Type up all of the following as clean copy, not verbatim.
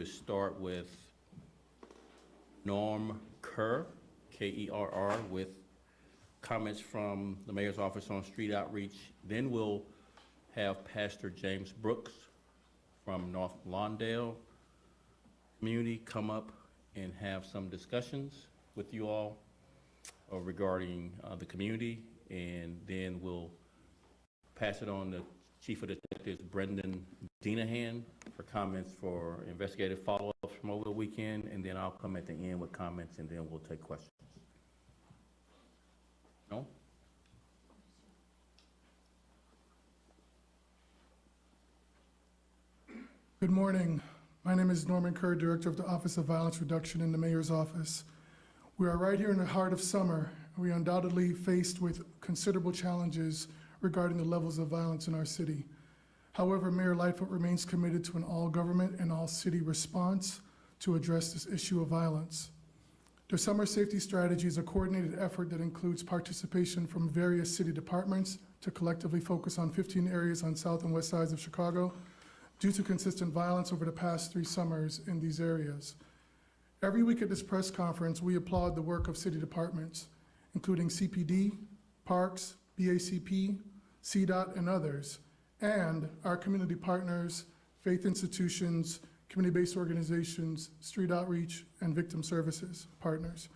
is start with Norm Kerr, K-E-R-R, with comments from the mayor's office on street outreach. Then we'll have Pastor James Brooks from North Lawndale community come up and have some discussions with you all regarding the community, and then we'll pass it on to Chief of Detectives Brendan Dinahan for comments for investigative follow-ups from over the weekend, and then I'll come at the end with comments, and then we'll take questions. No? Good morning. My name is Norman Kerr, Director of the Office of Violence Reduction in the Mayor's Office. We are right here in the heart of summer. We are undoubtedly faced with considerable challenges regarding the levels of violence in our city. However, Mayor Lightfoot remains committed to an all-government and all-city response to address this issue of violence. The Summer Safety Strategy is a coordinated effort that includes participation from various city departments to collectively focus on 15 areas on south and west sides of Chicago due to consistent violence over the past 3 summers in these areas. Every week at this press conference, we applaud the work of city departments, including CPD, Parks, BACP, CDOT, and others, and our community partners, faith institutions, community-based organizations, street outreach, and victim services partners.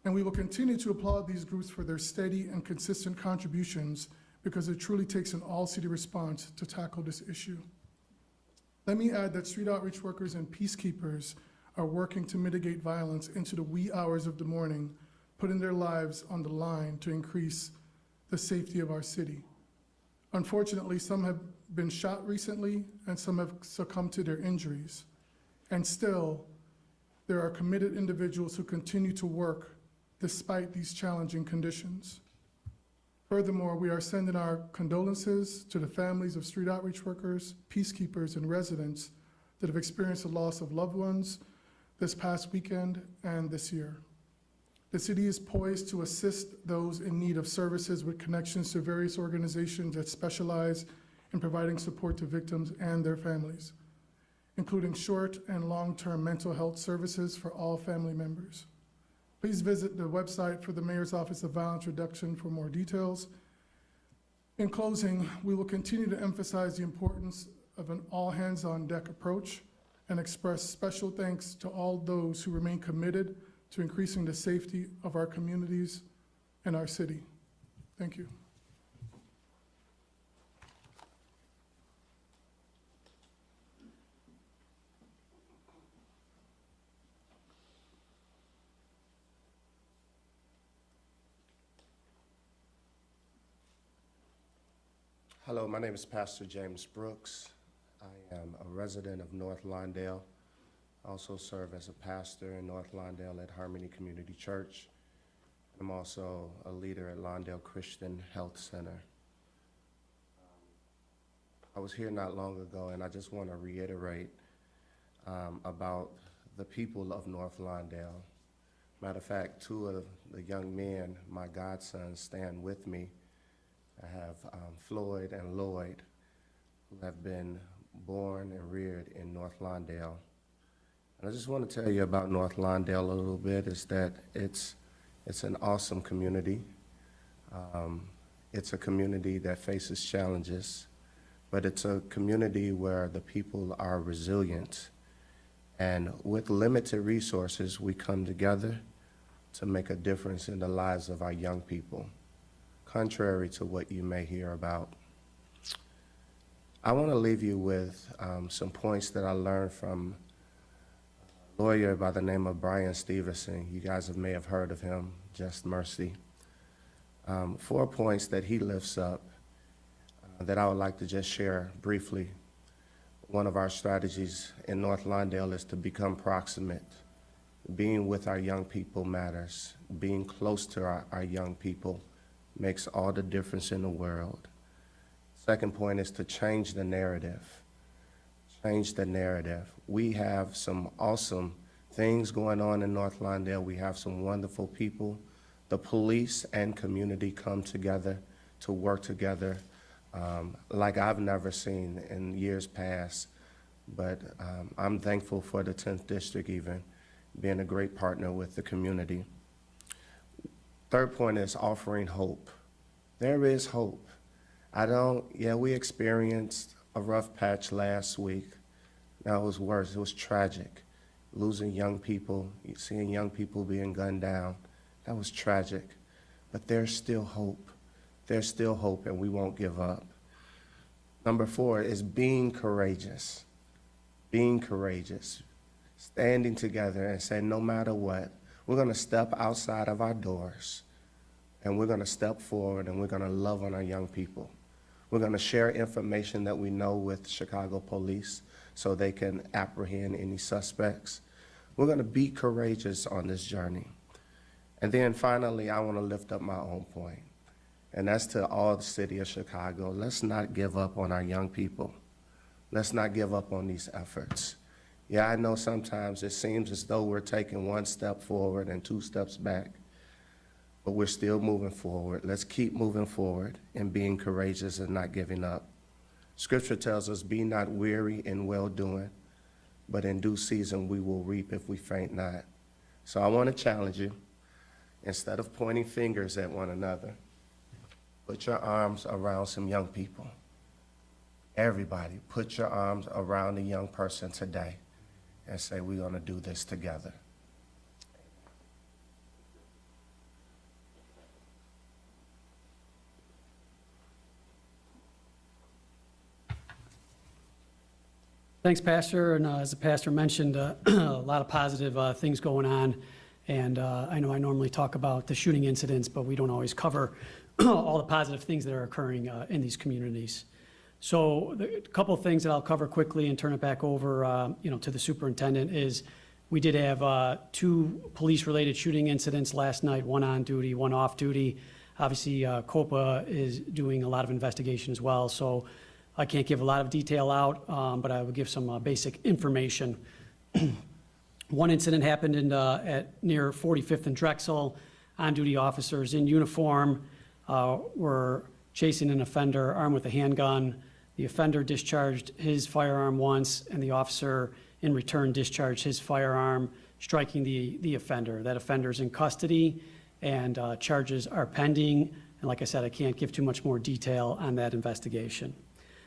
And we will continue to applaud these groups for their steady and consistent contributions because it truly takes an all-city response to tackle this issue. Let me add that street outreach workers and peacekeepers are working to mitigate violence into the wee hours of the morning, putting their lives on the line to increase the safety of our city. Unfortunately, some have been shot recently and some have succumbed to their injuries. And still, there are committed individuals who continue to work despite these challenging conditions. Furthermore, we are sending our condolences to the families of street outreach workers, peacekeepers, and residents that have experienced the loss of loved ones this past weekend and this year. The city is poised to assist those in need of services with connections to various organizations that specialize in providing support to victims and their families, including short and long-term mental health services for all family members. Please visit the website for the Mayor's Office of Violence Reduction for more details. In closing, we will continue to emphasize the importance of an all-hands-on-deck approach and express special thanks to all those who remain committed to increasing the safety of our communities and our city. Thank you. Hello, my name is Pastor James Brooks. I am a resident of North Lawndale. I also serve as a pastor in North Lawndale at Harmony Community Church. I'm also a leader at Lawndale Christian Health Center. I was here not long ago, and I just want to reiterate about the people of North Lawndale. Matter of fact, 2 of the young men, my godsons, stand with me. I have Floyd and Lloyd, who have been born and reared in North Lawndale. And I just want to tell you about North Lawndale a little bit, is that it's an awesome community. It's a community that faces challenges, but it's a community where the people are resilient. And with limited resources, we come together to make a difference in the lives of our young people, contrary to what you may hear about. I want to leave you with some points that I learned from a lawyer by the name of Brian Stevenson. You guys may have heard of him, Just Mercy. 4 points that he lifts up that I would like to just share briefly. One of our strategies in North Lawndale is to become proximate. Being with our young people matters. Being close to our young people makes all the difference in the world. Second point is to change the narrative. Change the narrative. We have some awesome things going on in North Lawndale. We have some wonderful people. The police and community come together to work together like I've never seen in years past. But I'm thankful for the 10th District even being a great partner with the community. Third point is offering hope. There is hope. We experienced a rough patch last week. That was worse. It was tragic. Losing young people, seeing young people being gunned down. That was tragic. But there's still hope. There's still hope, and we won't give up. Number 4 is being courageous. Being courageous. Standing together and saying, no matter what, we're going to step outside of our doors, and we're going to step forward, and we're going to love on our young people. We're going to share information that we know with Chicago police so they can apprehend any suspects. We're going to be courageous on this journey. And then finally, I want to lift up my own point, and that's to all the city of Chicago. Let's not give up on our young people. Let's not give up on these efforts. Yeah, I know sometimes it seems as though we're taking 1 step forward and 2 steps back, but we're still moving forward. Let's keep moving forward and being courageous and not giving up. Scripture tells us, be not weary in well-doing, but in due season we will reap if we faint not. So I want to challenge you, instead of pointing fingers at one another, put your arms around some young people. Everybody, put your arms around a young person today and say, we're going to do this together. Thanks, Pastor. And as the pastor mentioned, a lot of positive things going on. And I know I normally talk about the shooting incidents, but we don't always cover all the positive things that are occurring in these communities. So a couple of things that I'll cover quickly and turn it back over to the superintendent is we did have 2 police-related shooting incidents last night, 1 on duty, 1 off duty. Obviously, COPA is doing a lot of investigation as well, so I can't give a lot of detail out, but I will give some basic information. 1 incident happened at near 45th and Drexel. On-duty officers in uniform were chasing an offender armed with a handgun. The offender discharged his firearm once, and the officer in return discharged his firearm, striking the offender. That offender is in custody, and charges are pending. And like I said, I can't give too much more detail on that investigation.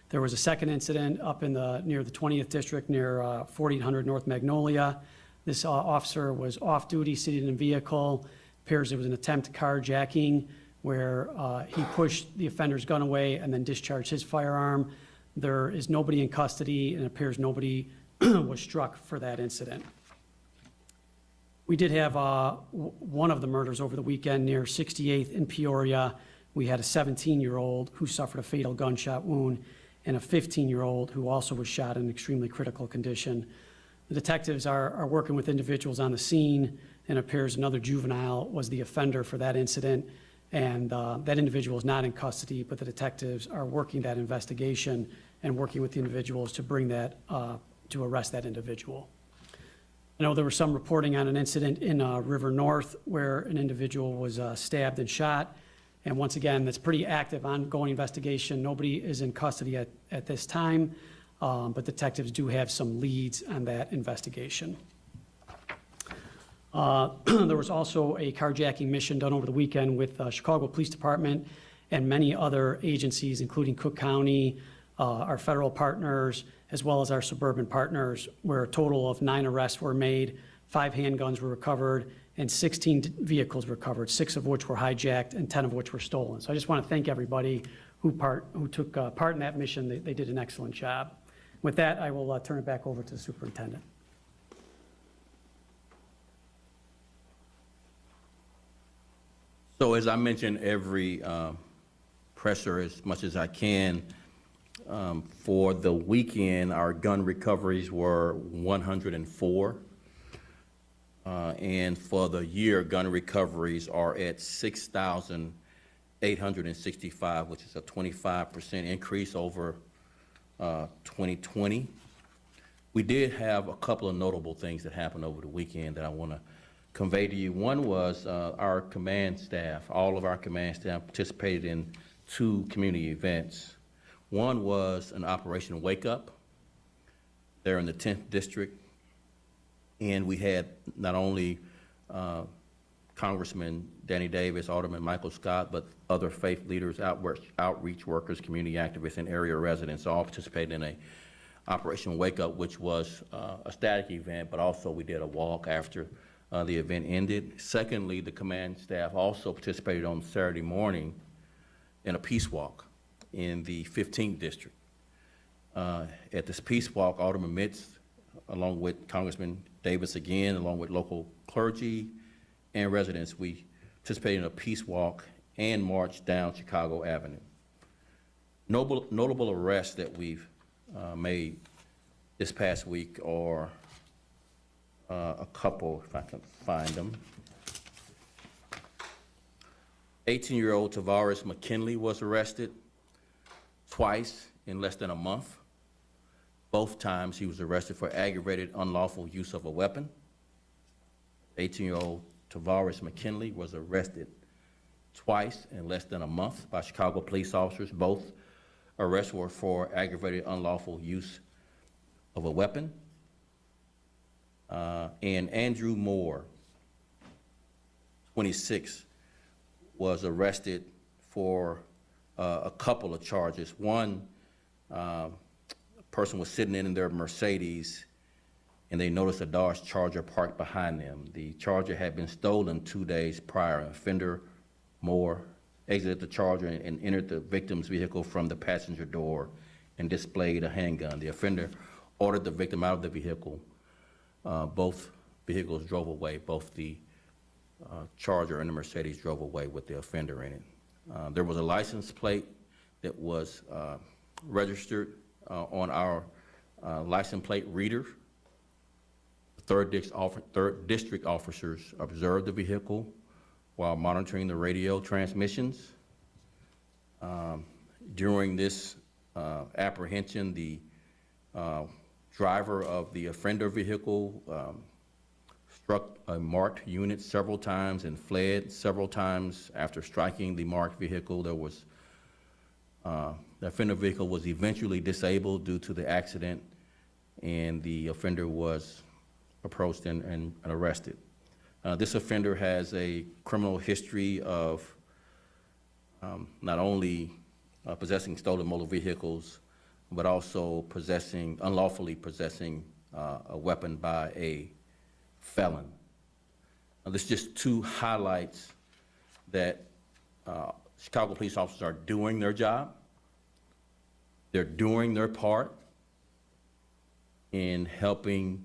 There was a second incident up in near the 20th District, near 4800 North Magnolia. This officer was off duty, sitting in a vehicle. Appears it was an attempt carjacking where he pushed the offender's gun away and then discharged his firearm. There is nobody in custody, and it appears nobody was struck for that incident. We did have one of the murders over the weekend near 68th in Peoria. We had a 17-year-old who suffered a fatal gunshot wound and a 15-year-old who also was shot in extremely critical condition. The detectives are working with individuals on the scene, and it appears another juvenile was the offender for that incident, and that individual is not in custody, but the detectives are working that investigation and working with the individuals to bring that, to arrest that individual. I know there was some reporting on an incident in River North where an individual was stabbed and shot. And once again, that's pretty active, ongoing investigation. Nobody is in custody at this time, but detectives do have some leads on that investigation. There was also a carjacking mission done over the weekend with Chicago Police Department and many other agencies, including Cook County, our federal partners, as well as our suburban partners, where a total of 9 arrests were made, 5 handguns were recovered, and 16 vehicles recovered, 6 of which were hijacked and 10 of which were stolen. So I just want to thank everybody who took part in that mission. They did an excellent job. With that, I will turn it back over to the superintendent. So as I mentioned, every presser as much as I can. For the weekend, our gun recoveries were 104. And for the year, gun recoveries are at 6,865, which is a 25% increase over 2020. We did have a couple of notable things that happened over the weekend that I want to convey to you. One was our command staff. All of our command staff participated in 2 community events. One was an Operation Wake Up there in the 10th District. And we had not only Congressman Danny Davis, Alderman Michael Scott, but other faith leaders, outreach workers, community activists, and area residents all participated in a Operation Wake Up, which was a static event, but also we did a walk after the event ended. Secondly, the command staff also participated on Saturday morning in a peace walk in the 15th District. At this peace walk, Alderman Mitz, along with Congressman Davis again, along with local clergy and residents, we participated in a peace walk and marched down Chicago Avenue. Notable arrests that we've made this past week are a couple, if I can find them. 18-year-old Tavares McKinley was arrested twice in less than a month. Both times he was arrested for aggravated unlawful use of a weapon. 18-year-old Tavares McKinley was arrested twice in less than a month by Chicago police officers. Both arrests were for aggravated unlawful use of a weapon. And Andrew Moore, 26, was arrested for a couple of charges. One, a person was sitting in their Mercedes and they noticed a Dodge Charger parked behind them. The Charger had been stolen 2 days prior. Offender Moore exited the Charger and entered the victim's vehicle from the passenger door and displayed a handgun. The offender ordered the victim out of the vehicle. Both vehicles drove away. Both the Charger and the Mercedes drove away with the offender in it. There was a license plate that was registered on our license plate reader. Third district officers observed the vehicle while monitoring the radio transmissions. During this apprehension, the driver of the offender vehicle struck a marked unit several times and fled several times after striking the marked vehicle. The offender vehicle was eventually disabled due to the accident, and the offender was approached and arrested. This offender has a criminal history of not only possessing stolen motor vehicles, but also unlawfully possessing a weapon by a felon. Now, this is just two highlights that Chicago police officers are doing their job. They're doing their part in helping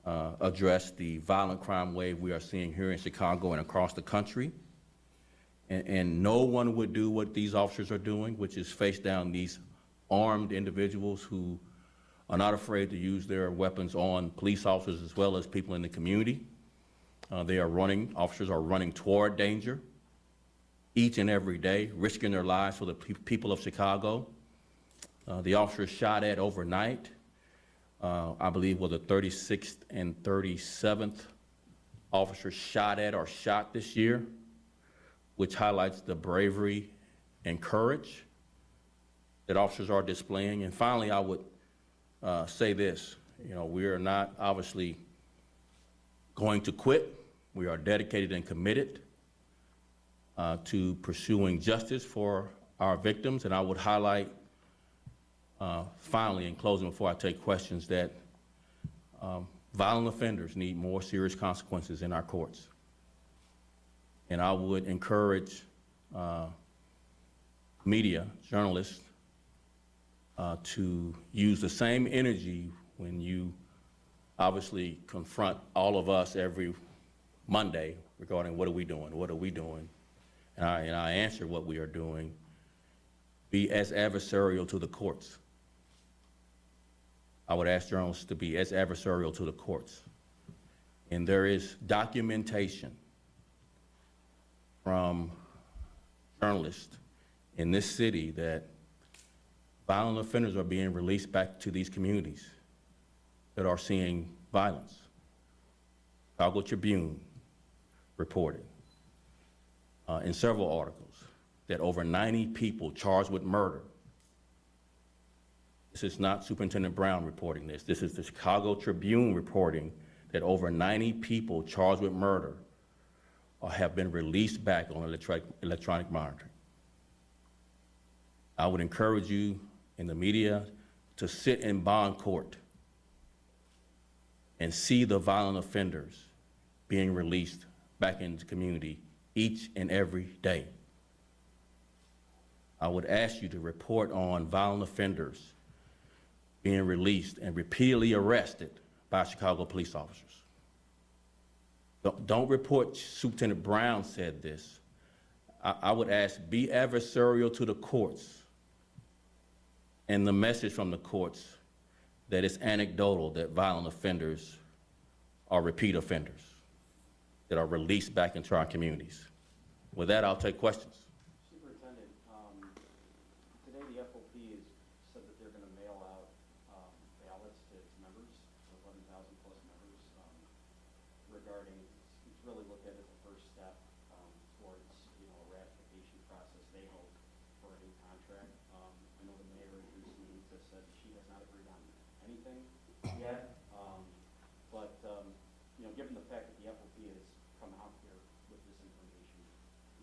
address the violent crime wave we are seeing here in Chicago and across the country. And no one would do what these officers are doing, which is face down these armed individuals who are not afraid to use their weapons on police officers as well as people in the community. Officers are running toward danger each and every day, risking their lives for the people of Chicago. The officers shot at overnight, I believe, were the 36th and 37th officers shot at or shot this year, which highlights the bravery and courage that officers are displaying. And finally, I would say this, we are not obviously going to quit. We are dedicated and committed to pursuing justice for our victims. And I would highlight, finally, in closing, before I take questions, that violent offenders need more serious consequences in our courts. And I would encourage media, journalists, to use the same energy when you obviously confront all of us every Monday regarding what are we doing, and I answer what we are doing. Be as adversarial to the courts. I would ask journalists to be as adversarial to the courts. And there is documentation from journalists in this city that violent offenders are being released back to these communities that are seeing violence. Chicago Tribune reported in several articles that over 90 people charged with murder This is not Superintendent Brown reporting this. This is the Chicago Tribune reporting that over 90 people charged with murder have been released back on electronic monitoring. I would encourage you in the media to sit in bond court and see the violent offenders being released back into the community each and every day. I would ask you to report on violent offenders being released and repeatedly arrested by Chicago police officers. Don't report Superintendent Brown said this. I would ask, be adversarial to the courts and the message from the courts that it's anecdotal that violent offenders are repeat offenders that are released back into our communities. With that, I'll take questions. Superintendent, today the FOP has said that they're going to mail out ballots to its members, 11,000 plus members, regarding, it's really looked at as the first step towards, a ratification process they hope for a new contract. I know the mayor in recent meetings has said she has not agreed on anything yet, but given the fact that the FOP has come out here with this information,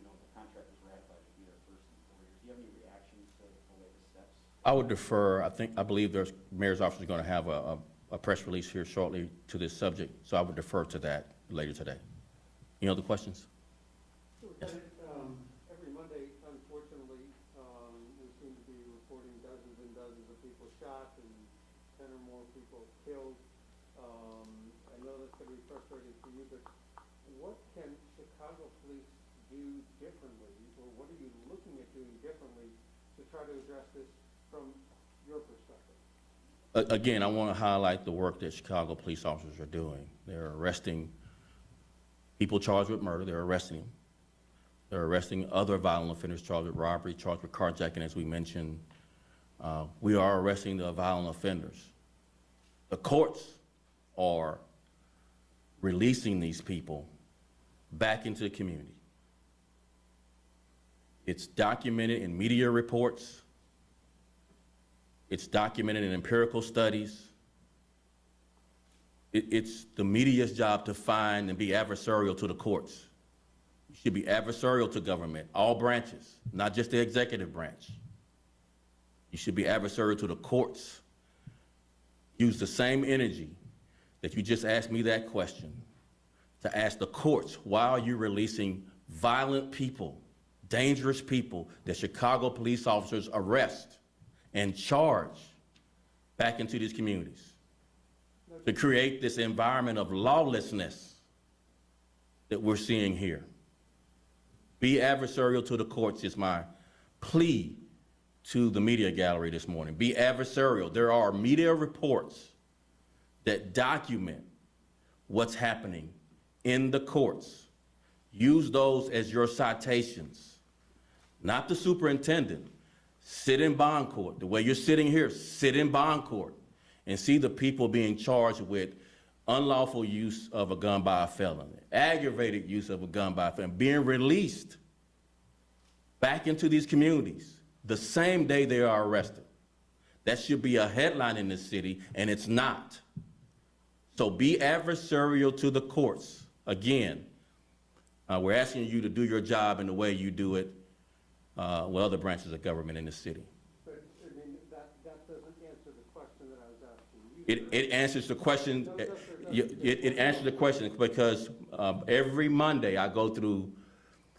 the contract was ratified to be their first in 4 years. Do you have any reaction to the latest steps? I would defer. I believe there's mayor's office is going to have a press release here shortly to this subject, so I would defer to that later today. Any other questions? Superintendent, every Monday, unfortunately, we seem to be reporting dozens and dozens of people shot and 10 or more people killed. I know that's going to be frustrating for you, but what can Chicago police do differently, or what are you looking at doing differently to try to address this from your perspective? Again, I want to highlight the work that Chicago police officers are doing. They're arresting people charged with murder. They're arresting them. They're arresting other violent offenders charged with robbery, charged with carjacking, as we mentioned. We are arresting the violent offenders. The courts are releasing these people back into the community. It's documented in media reports. It's documented in empirical studies. It's the media's job to find and be adversarial to the courts. You should be adversarial to government, all branches, not just the executive branch. You should be adversarial to the courts. Use the same energy that you just asked me that question to ask the courts, why are you releasing violent people, dangerous people that Chicago police officers arrest and charge back into these communities to create this environment of lawlessness that we're seeing here? Be adversarial to the courts is my plea to the media gallery this morning. Be adversarial. There are media reports that document what's happening in the courts. Use those as your citations, not the superintendent. Sit in bond court. The way you're sitting here, sit in bond court and see the people being charged with unlawful use of a gun by a felon, aggravated use of a gun by a felon, being released back into these communities the same day they are arrested. That should be a headline in this city, and it's not. So be adversarial to the courts. Again, we're asking you to do your job in the way you do it with other branches of government in the city. But, that doesn't answer the question that I was asking you. It answers the question. It answers the question because every Monday I go through,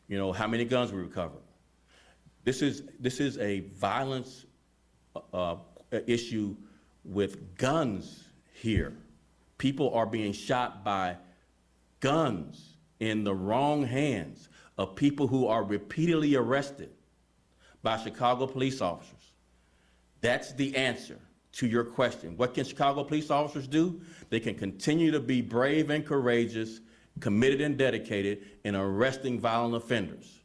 how many guns we recover. This is a violence issue with guns here. People are being shot by guns in the wrong hands of people who are repeatedly arrested by Chicago police officers. That's the answer to your question. What can Chicago police officers do? They can continue to be brave and courageous, committed and dedicated in arresting violent offenders.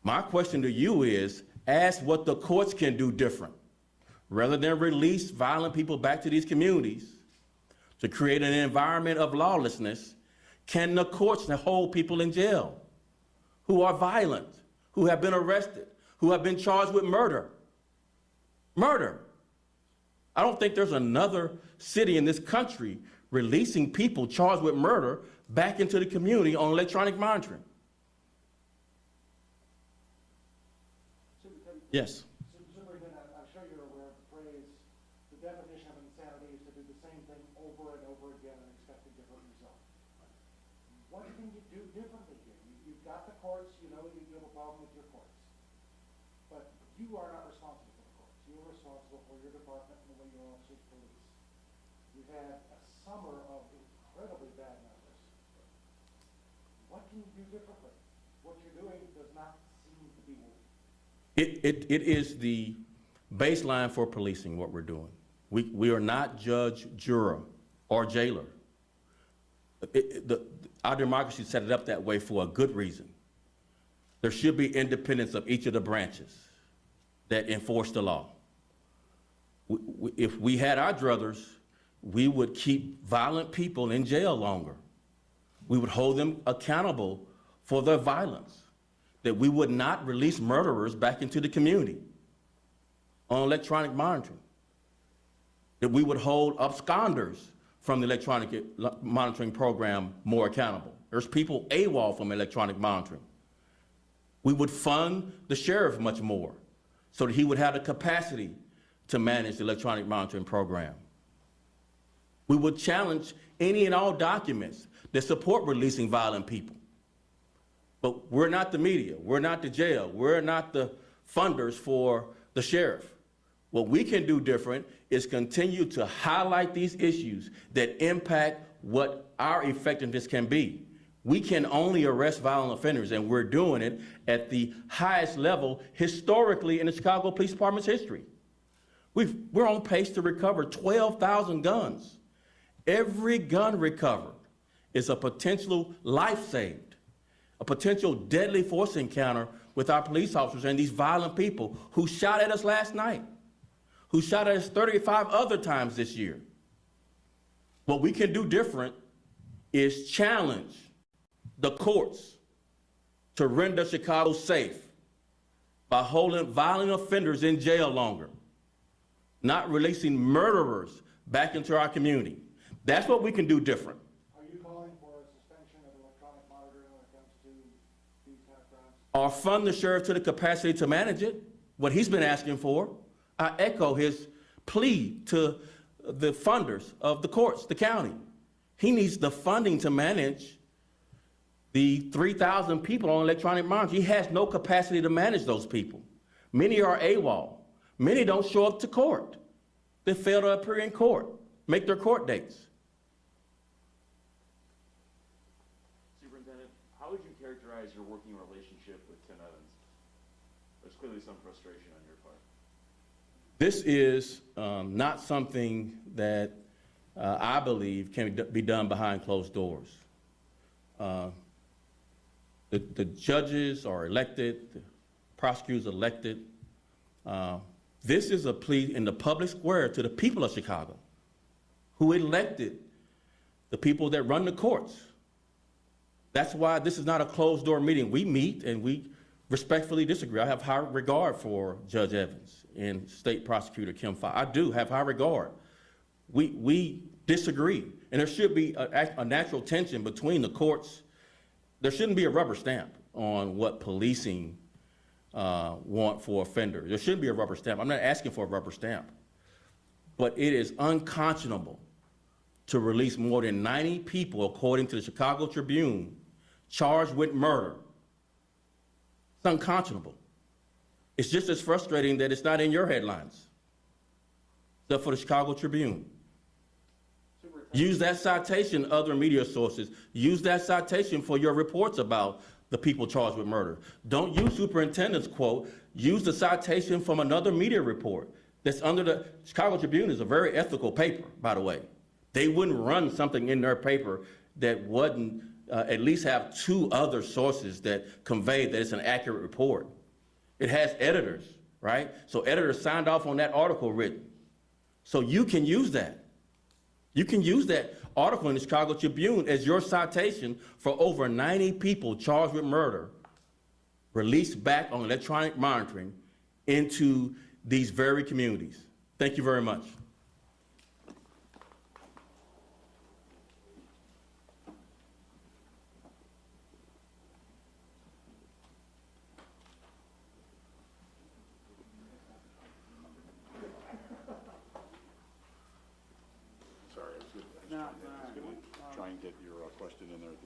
My question to you is, ask what the courts can do different. Rather than release violent people back to these communities to create an environment of lawlessness, can the courts hold people in jail who are violent, who have been arrested, who have been charged with murder? Murder. I don't think there's another city in this country releasing people charged with murder back into the community on electronic monitoring. Yes. Superintendent, I'm sure you're aware of the phrase, the definition of insanity is to do the same thing over and over again and expect a different result. What can you do differently here? You've got the courts, you know you have a problem with your courts. But you are not responsible for the courts. You are responsible for your department and the way your officers police. You've had a summer of incredibly bad numbers. What can you do differently? What you're doing does not seem to be working. It is the baseline for policing, what we're doing. We are not judge, juror, or jailer. Our democracy set it up that way for a good reason. There should be independence of each of the branches that enforce the law. If we had our druthers, we would keep violent people in jail longer. We would hold them accountable for their violence. That we would not release murderers back into the community on electronic monitoring. That we would hold absconders from the electronic monitoring program more accountable. There's people AWOL from electronic monitoring. We would fund the sheriff much more so that he would have the capacity to manage the electronic monitoring program. We would challenge any and all documents that support releasing violent people. But we're not the media, we're not the jail, we're not the funders for the sheriff. What we can do different is continue to highlight these issues that impact what our effectiveness can be. We can only arrest violent offenders, and we're doing it at the highest level historically in the Chicago Police Department's history. We're on pace to recover 12,000 guns. Every gun recovered is a potential life saved. A potential deadly force encounter with our police officers and these violent people who shot at us last night, who shot at us 35 other times this year. What we can do different is challenge the courts to render Chicago safe by holding violent offenders in jail longer, not releasing murderers back into our community. That's what we can do different. Are you calling for a suspension of electronic monitoring when it comes to these kind of crimes? Or fund the sheriff to the capacity to manage it, what he's been asking for. I echo his plea to the funders of the courts, the county. He needs the funding to manage the 3,000 people on electronic monitoring. He has no capacity to manage those people. Many are AWOL. Many don't show up to court. They fail to appear in court, make their court dates. Superintendent, how would you characterize your working relationship with Tim Evans? There's clearly some frustration on your part. This is not something that I believe can be done behind closed doors. The judges are elected, the prosecutors elected. This is a plea in the public square to the people of Chicago who elected the people that run the courts. That's why this is not a closed door meeting. We meet and we respectfully disagree. I have high regard for Judge Evans and State Prosecutor Kim Fox. I do have high regard. We disagree, and there should be a natural tension between the courts. There shouldn't be a rubber stamp on what policing want for offenders. There shouldn't be a rubber stamp. I'm not asking for a rubber stamp, but it is unconscionable to release more than 90 people, according to the Chicago Tribune, charged with murder. It's unconscionable. It's just as frustrating that it's not in your headlines, except for the Chicago Tribune. Use that citation, other media sources. Use that citation for your reports about the people charged with murder. Don't use superintendent's quote. Use the citation from another media report that's under the Chicago Tribune is a very ethical paper, by the way. They wouldn't run something in their paper that wouldn't at least have two other sources that convey that it's an accurate report. It has editors, right? So editors signed off on that article written. So you can use that. You can use that article in the Chicago Tribune as your citation for over 90 people charged with murder, released back on electronic monitoring into these very communities. Thank you very much. and get your question in there at the